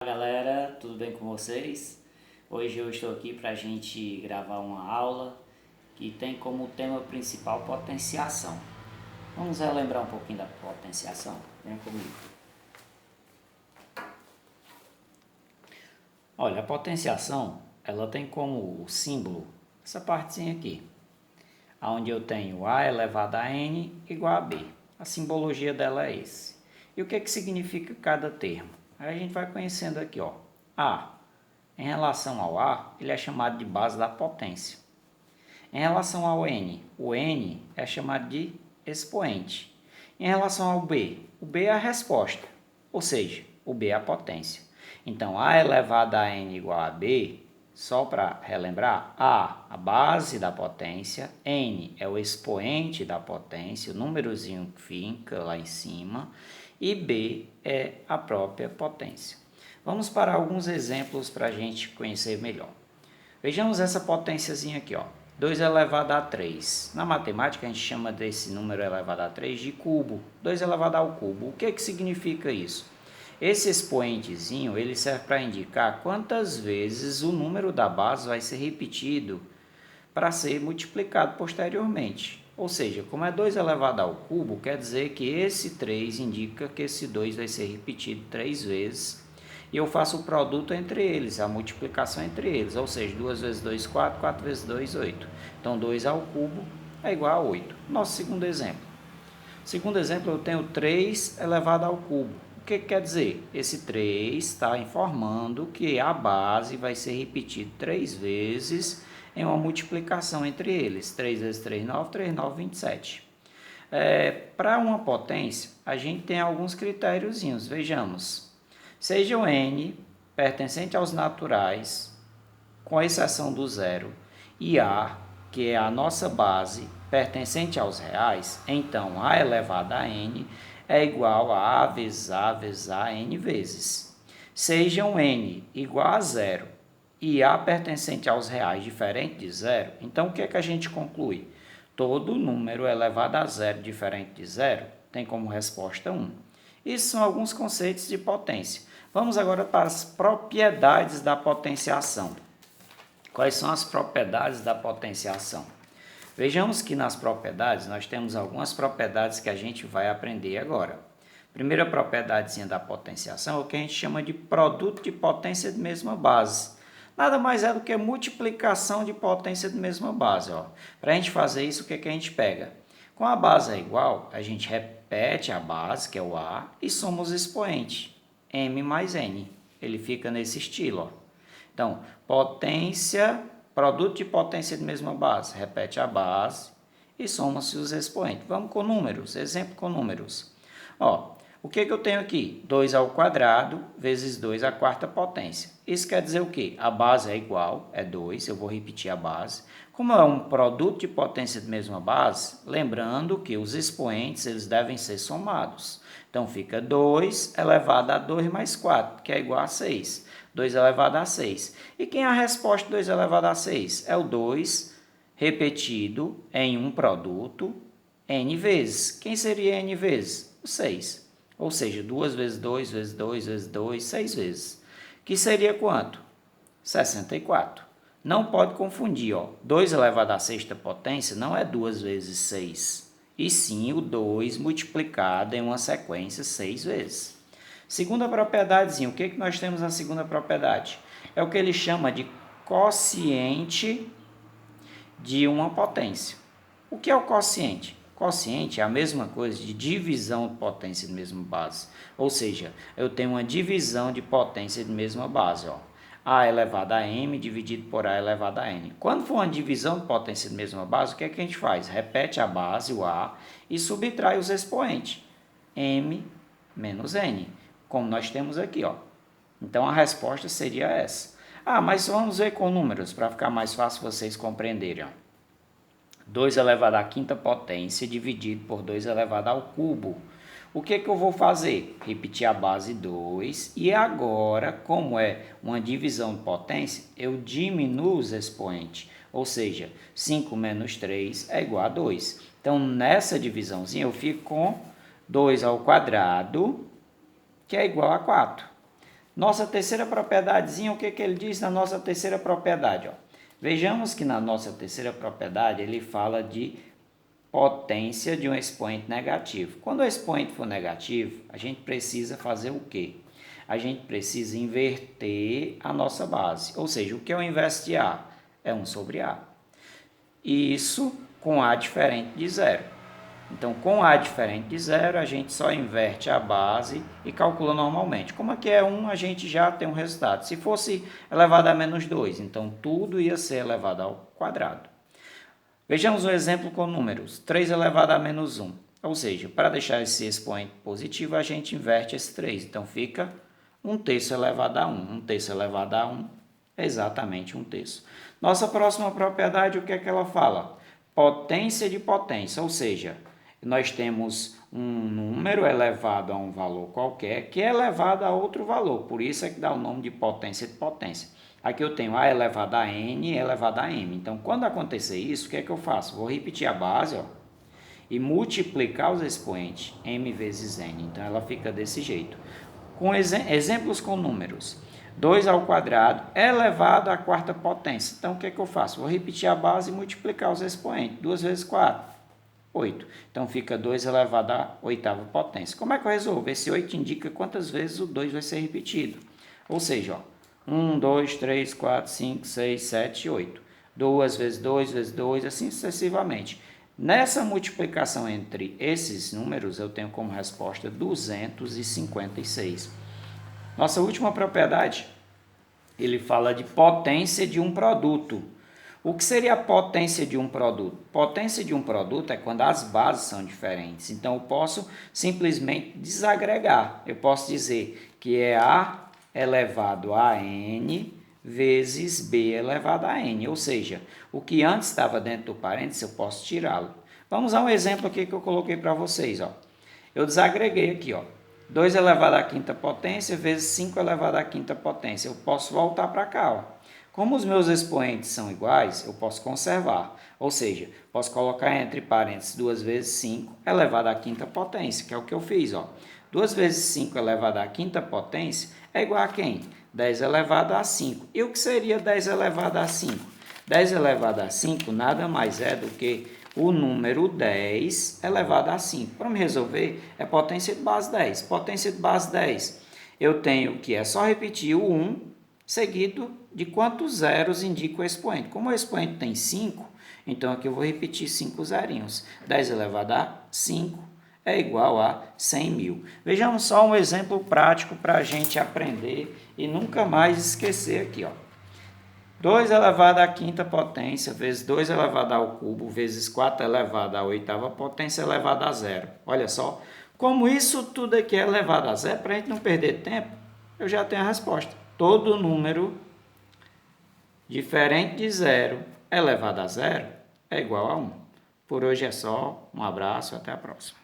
Olá galera, tudo bem com vocês? Hoje eu estou aqui para a gente gravar uma aula que tem como tema principal potenciação. Vamos relembrar um pouquinho da potenciação? Venha comigo. Olha, a potenciação ela tem como símbolo essa partezinha aqui, onde eu tenho A elevado a N igual a B. A simbologia dela é esse. E o que significa cada termo? Aí a gente vai conhecendo aqui, ó. A, em relação ao A, ele é chamado de base da potência. Em relação ao N, o N é chamado de expoente. Em relação ao B, o B é a resposta, ou seja, o B é a potência. Então, A elevado a N igual a B, só para relembrar, a base da potência, N é o expoente da potência, o númerozinho que fica lá em cima, e B é a própria potência. Vamos para alguns exemplos para a gente conhecer melhor. Vejamos essa potênciazinha aqui, ó. 2 elevado a 3. Na matemática, a gente chama desse número elevado a 3 de cubo. 2 elevado ao cubo. O que significa isso? Esse expoentezinho, ele serve para indicar quantas vezes o número da base vai ser repetido para ser multiplicado posteriormente. Ou seja, como é 2 elevado ao cubo, quer dizer que esse 3 indica que esse 2 vai ser repetido 3 vezes. E eu faço o produto entre eles, a multiplicação entre eles. Ou seja, 2 vezes 2, 4, 4 vezes 2, 8. Então, 2 ao cubo é igual a 8. Nosso segundo exemplo. Segundo exemplo, eu tenho 3 elevado ao cubo. O que quer dizer? Esse 3 está informando que a base vai ser repetida 3 vezes em uma multiplicação entre eles. 3 vezes 3, 9, 3, 9, 27. Para uma potência, a gente tem alguns critériozinhos. Vejamos. Seja o n pertencente aos naturais, com exceção do zero, e a, que é a nossa base, pertencente aos reais, então a elevado a n é igual a vezes a vezes a n vezes. Sejam n igual a zero e a pertencente aos reais diferente de zero, então o que é que a gente conclui? Todo número elevado a zero diferente de zero tem como resposta 1. Isso são alguns conceitos de potência. Vamos agora para as propriedades da potenciação. Quais são as propriedades da potenciação? Vejamos que nas propriedades nós temos algumas propriedades que a gente vai aprender agora. Primeira propriedadezinha da potenciação é o que a gente chama de produto de potência de mesma base. Nada mais é do que multiplicação de potência de mesma base. Para a gente fazer isso, o que a gente pega? Com a base é igual, a gente repete a base, que é o A, e soma os expoentes, M mais N. Ele fica nesse estilo, ó. Então, potência, produto de potência de mesma base, repete a base e soma-se os expoentes. Vamos com números, exemplo com números. Ó, o que eu tenho aqui? 2 ao quadrado vezes 2 à quarta potência. Isso quer dizer o quê? A base é igual, é 2, eu vou repetir a base. Como é um produto de potência de mesma base, lembrando que os expoentes eles devem ser somados. Então, fica 2 elevado a 2 mais 4, que é igual a 6. 2 elevado a 6. E quem é a resposta de 2 elevado a 6? É o 2 repetido em um produto n vezes. Quem seria n vezes? O 6. Ou seja, 2 vezes 2 vezes 2 vezes 2, 6 vezes. Que seria quanto? 64. Não pode confundir, ó. 2 elevado à sexta potência não é 2 vezes 6, e sim o 2 multiplicado em uma sequência 6 vezes. Segunda propiedadezinha, o que nós temos na segunda propriedade? É o que ele chama de quociente de uma potência. O que é o quociente? Quociente é a mesma coisa de divisão de potência de mesma base. Ou seja, eu tenho uma divisão de potência de mesma base, ó. A elevado a m dividido por A elevado a n. Quando for uma divisão de potência de mesma base, o que é que a gente faz? Repete a base, o A, e subtrai os expoentes. M menos n, como nós temos aqui, ó. Então, a resposta seria essa. Mas vamos ver com números, para ficar mais fácil vocês compreenderem, ó. 2 elevado à quinta potência dividido por 2 elevado ao cubo. O que eu vou fazer? Repetir a base 2 e agora, como é uma divisão de potência, eu diminuo os expoentes. Ou seja, 5 menos 3 é igual a 2. Então, nessa divisãozinha, eu fico com 2 ao quadrado, que é igual a 4. Nossa terceira propriedadezinha, o que ele diz na nossa terceira propriedade? Ó? Vejamos que na nossa terceira propriedade ele fala de potência de um expoente negativo. Quando o expoente for negativo, a gente precisa fazer o quê? A gente precisa inverter a nossa base. Ou seja, o que é o inverso de A? É 1 sobre A. E isso com A diferente de zero. Então, com A diferente de zero, a gente só inverte a base e calcula normalmente. Como aqui é 1, a gente já tem um resultado. Se fosse elevado a menos 2, então tudo ia ser elevado ao quadrado. Vejamos um exemplo com números. 3 elevado a menos 1. Ou seja, para deixar esse expoente positivo, a gente inverte esse 3. Então, fica 1/3 elevado a 1. 1/3 elevado a 1 é exatamente 1/3. Nossa próxima propriedade, o que é que ela fala? Potência de potência, ou seja, nós temos um número elevado a um valor qualquer que é elevado a outro valor. Por isso é que dá o nome de potência de potência. Aqui eu tenho A elevado a N elevado a M. Então, quando acontecer isso, o que é que eu faço? Vou repetir a base, ó, e multiplicar os expoentes, M vezes N. Então, ela fica desse jeito. Com exemplos com números. 2 ao quadrado elevado à quarta potência. Então, o que é que eu faço? Vou repetir a base e multiplicar os expoentes. 2 vezes 4, 8. Então, fica 2 elevado à oitava potência. Como é que eu resolvo? Esse 8 indica quantas vezes o 2 vai ser repetido. Ou seja, ó, 1, 2, 3, 4, 5, 6, 7, 8. 2 vezes 2 vezes 2, assim sucessivamente. Nessa multiplicação entre esses números, eu tenho como resposta 256. Nossa última propriedade, ele fala de potência de um produto. O que seria a potência de um produto? Potência de um produto é quando as bases são diferentes. Então, eu posso simplesmente desagregar. Eu posso dizer que é A elevado a N vezes B elevado a N. Ou seja, o que antes estava dentro do parênteses, eu posso tirá-lo. Vamos a um exemplo aqui que eu coloquei para vocês. Ó. Eu desagreguei aqui, ó. 2 elevado à quinta potência vezes 5 elevado à quinta potência. Eu posso voltar para cá, ó. Como os meus expoentes são iguais, eu posso conservar. Ou seja, posso colocar entre parênteses 2 vezes 5 elevado à quinta potência, que é o que eu fiz, ó. 2 vezes 5 elevado à quinta potência é igual a quem? 10 elevado a 5. E o que seria 10 elevado a 5? 10 elevado a 5 nada mais é do que o número 10 elevado a 5. Para me resolver, é potência de base 10. Potência de base 10, eu tenho que é só repetir o 1 seguido de quantos zeros indica o expoente. Como o expoente tem 5, então aqui eu vou repetir 5 zerinhos. 10 elevado a 5 é igual a 100 mil. Vejamos só um exemplo prático para a gente aprender e nunca mais esquecer aqui, ó. 2 elevado à quinta potência vezes 2 elevado ao cubo vezes 4 elevado à oitava potência elevado a zero. Olha só, como isso tudo aqui é elevado a zero, para a gente não perder tempo, eu já tenho a resposta. Todo número diferente de zero elevado a zero é igual a 1. Por hoje é só, um abraço, até a próxima.